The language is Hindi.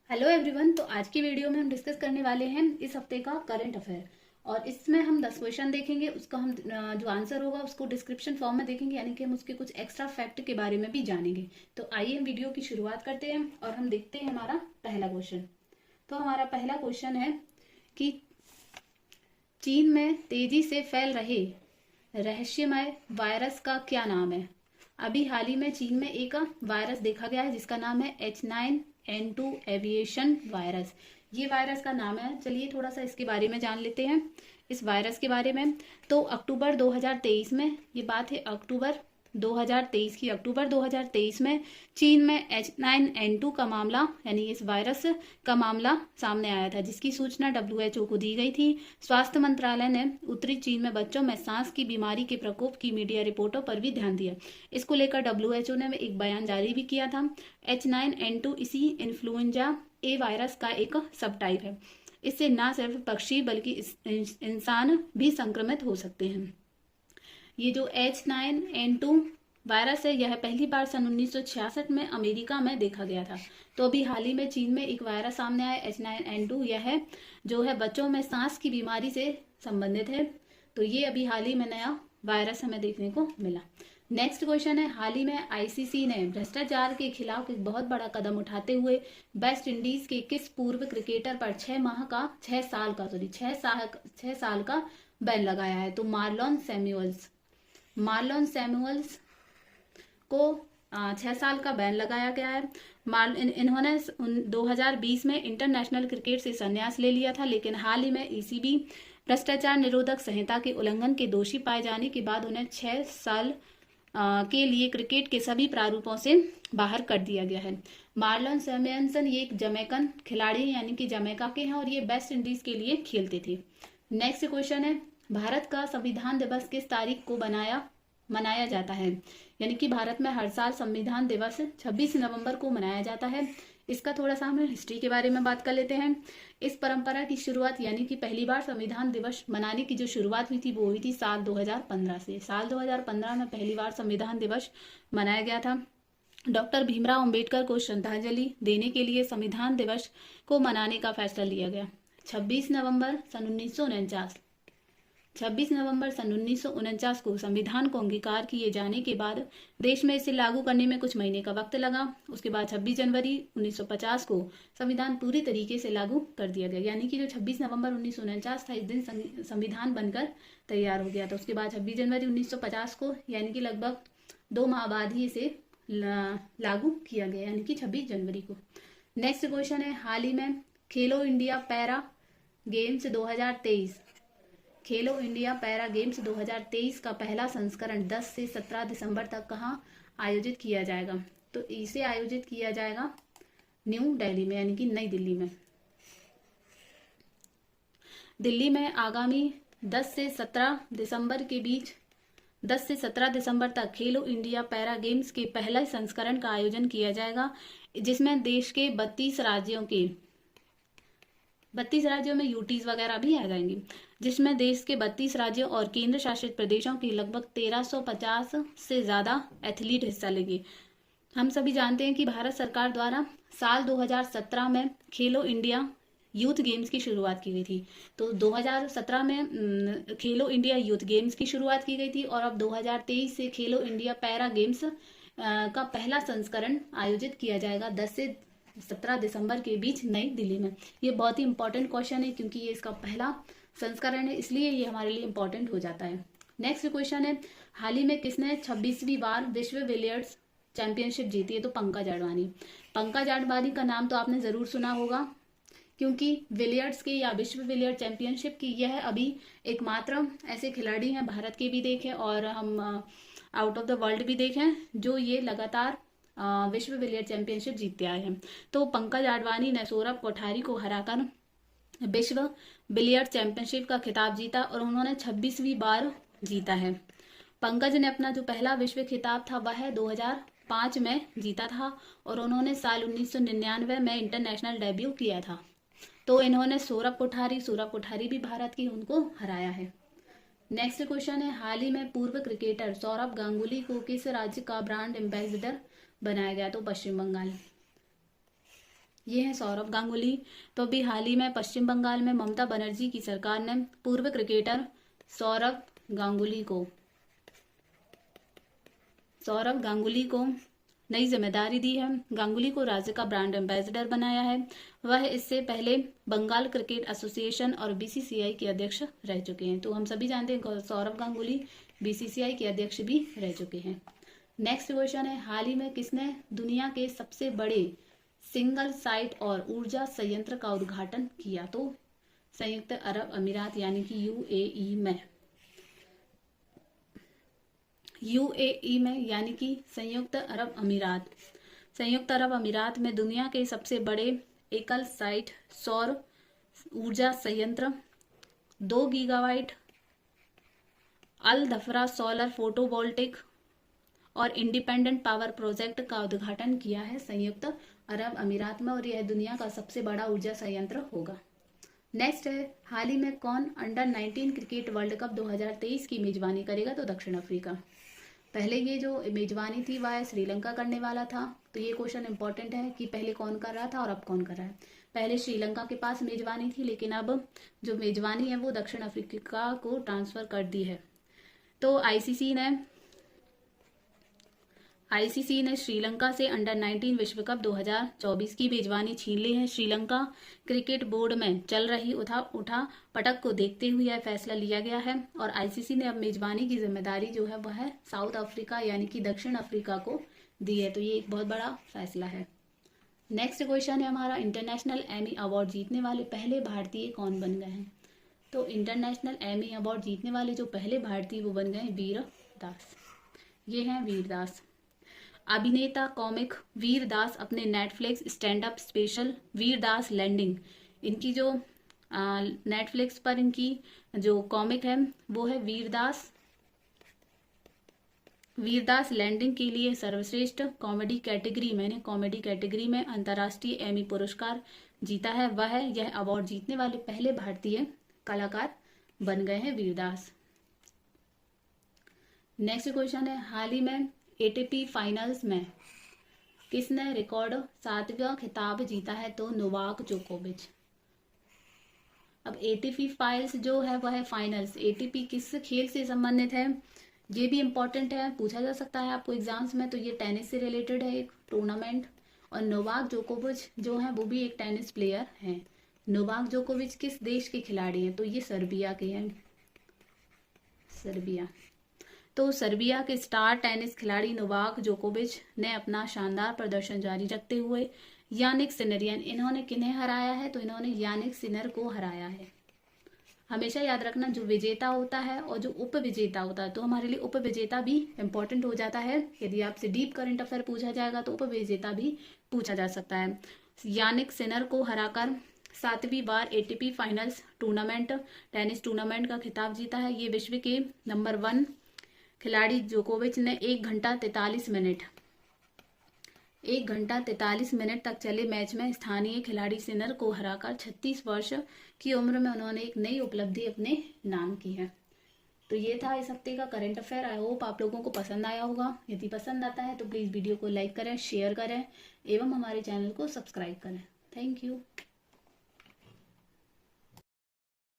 Hello everyone. तो आज की वीडियो में हम डिस्कस करने वाले हैं इस हफ्ते का करंट अफेयर। और इसमें हम 10 क्वेश्चन देखेंगे। उसका हम जो आंसर होगा उसको डिस्क्रिप्शन फॉर्म में देखेंगे, यानी कि हम उसके कुछ एक्स्ट्रा फैक्ट के बारे में भी जानेंगे। तो आइए हम वीडियो की शुरुआत करते हैं और हम देखते हैं हमारा पहला क्वेश्चन। तो हमारा पहला क्वेश्चन है कि चीन में तेजी से फैल रहे रहस्यमय वायरस का क्या नाम है। अभी हाल ही में चीन में एक वायरस देखा गया है जिसका नाम है H9N2 एविएशन वायरस। ये वायरस का नाम है। चलिए थोड़ा सा इसके बारे में जान लेते हैं, इस वायरस के बारे में। तो अक्टूबर 2023 में, ये बात है अक्टूबर 2023 की, अक्टूबर 2023 में चीन में H9N2 का मामला, यानी इस वायरस का मामला सामने आया था, जिसकी सूचना WHO को दी गई थी। स्वास्थ्य मंत्रालय ने उत्तरी चीन में बच्चों में सांस की बीमारी के प्रकोप की मीडिया रिपोर्टों पर भी ध्यान दिया। इसको लेकर WHO ने एक बयान जारी भी किया था। H9N2 इसी इन्फ्लुएंजा ए वायरस का एक सब टाइप है। इससे न सिर्फ पक्षी बल्कि इंसान भी संक्रमित हो सकते हैं। ये जो H9N2 वायरस है, यह पहली बार सन 1966 में अमेरिका में देखा गया था। तो अभी हाल ही में चीन में एक वायरस सामने आया H9N2, यह जो है बच्चों में सांस की बीमारी से संबंधित है। तो ये अभी हाल ही में नया वायरस हमें देखने को मिला। नेक्स्ट क्वेश्चन है, हाल ही में ICC ने भ्रष्टाचार के खिलाफ एक बहुत बड़ा कदम उठाते हुए वेस्ट इंडीज के किस पूर्व क्रिकेटर पर 6 साल का बैन लगाया है। तो मार्लोन सैमुअल्स को 6 साल का बैन लगाया गया है। इन्होंने 2020 में इंटरनेशनल क्रिकेट से संन्यास ले लिया था, लेकिन हाल ही में ECB भ्रष्टाचार निरोधक संहिता के उल्लंघन के दोषी पाए जाने के बाद उन्हें 6 साल के लिए क्रिकेट के सभी प्रारूपों से बाहर कर दिया गया है। मार्लोन सैमुअल्सन ये एक जमैकन खिलाड़ी हैं, यानी कि जमैका के हैं, और ये वेस्ट इंडीज के लिए खेलते थे। नेक्स्ट क्वेश्चन है, भारत का संविधान दिवस किस तारीख को मनाया जाता है। यानी कि भारत में हर साल संविधान दिवस 26 नवंबर को मनाया जाता है। इसका थोड़ा सा हम हिस्ट्री के बारे में बात कर लेते हैं। इस परंपरा की शुरुआत, यानी कि पहली बार संविधान दिवस मनाने की जो शुरुआत हुई थी वो हुई थी साल 2015 से। साल 2015 में पहली बार संविधान दिवस मनाया गया था। डॉक्टर भीमराव अंबेडकर को श्रद्धांजलि देने के लिए संविधान दिवस को मनाने का फैसला लिया गया। 26 नवंबर सन 1949 को संविधान को अंगीकार किए जाने के बाद देश में इसे लागू करने में कुछ महीने का वक्त लगा। उसके बाद 26 जनवरी 1950 को संविधान पूरी तरीके से लागू कर दिया गया, यानी कि जो 26 नवंबर 1949 था, इस दिन संविधान बनकर तैयार हो गया था। उसके बाद 26 जनवरी 1950 को, यानी कि लगभग 2 माह बाद ही इसे लागू किया गया, यानी कि 26 जनवरी को। नेक्स्ट क्वेश्चन है, हाल ही में खेलो इंडिया पैरा गेम्स 2023 का पहला संस्करण 10 से 17 दिसंबर तक कहाँ आयोजित किया जाएगा। तो इसे आयोजित किया जाएगा न्यू दिल्ली में, यानी कि नई दिल्ली में। दिल्ली में आगामी 10 से 17 दिसंबर तक खेलो इंडिया पैरा गेम्स के पहले संस्करण का आयोजन किया जाएगा, जिसमें देश के 32 राज्यों में यूटीज वगैरह भी आ जाएंगी, जिसमें देश के 32 राज्यों और केंद्र शासित प्रदेशों की लगभग 1350 से ज्यादा एथलीट हिस्सा लेंगे। हम सभी जानते हैं कि भारत सरकार द्वारा साल 2017 में खेलो इंडिया यूथ गेम्स की शुरुआत की गई थी। तो 2017 में खेलो इंडिया यूथ गेम्स की शुरुआत की गई थी, और अब 2023 से खेलो इंडिया पैरा गेम्स का पहला संस्करण आयोजित किया जाएगा 10 से 17 दिसंबर के बीच नई दिल्ली में। ये बहुत ही इंपॉर्टेंट क्वेश्चन है, क्योंकि ये इसका पहला संस्करण है, इसलिए ये हमारे लिए इंपॉर्टेंट हो जाता है। नेक्स्ट क्वेश्चन है, हाल ही में किसने 26वीं बार विश्व बिलियर्ड्स चैंपियनशिप जीती है। तो पंकज अडवाणी का नाम तो आपने जरूर सुना होगा, क्योंकि बिलियर्ड्स की या विश्व बिलियर्ड चैंपियनशिप की यह अभी एकमात्र ऐसे खिलाड़ी हैं, भारत के भी देखें और हम आउट ऑफ द वर्ल्ड भी देखें, जो ये लगातार विश्व बिलियर्ड चैंपियनशिप जीतते आए हैं। तो पंकज आडवाणी ने सौरभ कोठारी को हराकर विश्व बिलियर्ड चैंपियनशिप का खिताब जीता, और उन्होंने 26वीं बार जीता है। पंकज ने अपना जो पहला विश्व खिताब था वह 2005 में जीता था, और उन्होंने साल 1999 में इंटरनेशनल डेब्यू किया था। तो इन्होंने सौरभ कोठारी भी भारत की, उनको हराया है। नेक्स्ट क्वेश्चन है, हाल ही में पूर्व क्रिकेटर सौरभ गांगुली को किस राज्य का ब्रांड एम्बेसडर बनाया गया। तो पश्चिम बंगाल। ये हैं सौरव गांगुली। तो अभी हाल ही में पश्चिम बंगाल में ममता बनर्जी की सरकार ने पूर्व क्रिकेटर सौरव गांगुली को नई जिम्मेदारी दी है। गांगुली को राज्य का ब्रांड एम्बेसडर बनाया है। वह इससे पहले बंगाल क्रिकेट एसोसिएशन और बीसीसीआई के अध्यक्ष रह चुके हैं। तो हम सभी जानते हैं सौरव गांगुली बीसीसीआई के अध्यक्ष भी रह चुके हैं। नेक्स्ट क्वेश्चन है, हाल ही में किसने दुनिया के सबसे बड़े सिंगल साइट और ऊर्जा संयंत्र का उद्घाटन किया? तो संयुक्त अरब अमीरात यानी कि यूएई में यानी कि संयुक्त अरब अमीरात में दुनिया के सबसे बड़े एकल साइट सौर ऊर्जा संयंत्र 2 गीगावाट अल धफरा सोलर फोटोवोल्टिक और इंडिपेंडेंट पावर प्रोजेक्ट का उद्घाटन किया है संयुक्त अरब अमीरात में, और यह दुनिया का सबसे बड़ा ऊर्जा संयंत्र होगा। नेक्स्ट है, हाल ही में कौन अंडर 19 क्रिकेट वर्ल्ड कप 2023 की मेजबानी करेगा? तो दक्षिण अफ्रीका। पहले ये जो मेजबानी थी वह श्रीलंका करने वाला था। तो ये क्वेश्चन इंपॉर्टेंट है कि पहले कौन कर रहा था और अब कौन कर रहा है। पहले श्रीलंका के पास मेजबानी थी, लेकिन अब जो मेजबानी है वो दक्षिण अफ्रीका को ट्रांसफर कर दी है। तो आईसीसी ने श्रीलंका से अंडर 19 विश्व कप 2024 की मेजबानी छीन ली है। श्रीलंका क्रिकेट बोर्ड में चल रही उठा पटक को देखते हुए यह फैसला लिया गया है, और आईसीसी ने अब मेजबानी की जिम्मेदारी जो है वह साउथ अफ्रीका यानी कि दक्षिण अफ्रीका को दी है। तो ये एक बहुत बड़ा फैसला है। नेक्स्ट क्वेश्चन है हमारा, इंटरनेशनल एमी अवार्ड जीतने वाले पहले भारतीय कौन बन गए हैं? तो इंटरनेशनल एमी अवार्ड जीतने वाले जो पहले भारतीय वो बन गए वीर दास। ये हैं वीर दास। अभिनेता कॉमिक वीर दास अपने नेटफ्लिक्स स्टैंड अप स्पेशल वीर दास लैंडिंग, इनकी जो नेटफ्लिक्स पर इनकी जो कॉमिक है वो है वीर दास लैंडिंग के लिए सर्वश्रेष्ठ कॉमेडी कैटेगरी में अंतर्राष्ट्रीय एमी पुरस्कार जीता है। यह अवार्ड जीतने वाले पहले भारतीय कलाकार बन गए हैं वीर दास। नेक्स्ट क्वेश्चन है, हाल ही में एटीपी फाइनल्स में किसने रिकॉर्ड 7वां खिताब जीता है? तो नोवाक जोकोविच। अब एटीपी फाइल्स जो है वह है फाइनल्स, एटीपी किस खेल से संबंधित है ये भी इंपॉर्टेंट है, पूछा जा सकता है आपको एग्जाम्स में। तो ये टेनिस से रिलेटेड है एक टूर्नामेंट, और नोवाक जोकोविच जो है वो भी एक टेनिस प्लेयर हैं। नोवाक जोकोविच किस देश के खिलाड़ी हैं? तो ये सर्बिया के हैं, सर्बिया। तो सर्बिया के स्टार टेनिस खिलाड़ी नोवाक जोकोविच ने अपना शानदार प्रदर्शन जारी रखते हुए यानिक सिनर, इन्होंने किन्हें हराया है? तो इन्होंने यानिक सिनर को हराया है। हमेशा याद रखना, जो विजेता होता है और जो उप विजेता होता है, तो हमारे लिए उप विजेता भी इंपॉर्टेंट हो जाता है। यदि आपसे डीप करंट अफेयर पूछा जाएगा तो उप विजेता भी पूछा जा सकता है। यानिक सिनर को हराकर 7वीं बार ATP finals tournament tennis tournament का खिताब जीता है। ये विश्व के नंबर 1 खिलाड़ी जोकोविच ने 1 घंटा 43 मिनट तक चले मैच में स्थानीय खिलाड़ी सिनर को हराकर 36 वर्ष की उम्र में उन्होंने एक नई उपलब्धि अपने नाम की है। तो ये था इस हफ्ते का करंट अफेयर। आई होप आप लोगों को पसंद आया होगा। यदि पसंद आता है तो प्लीज़ वीडियो को लाइक करें, शेयर करें एवं हमारे चैनल को सब्सक्राइब करें। Thank you.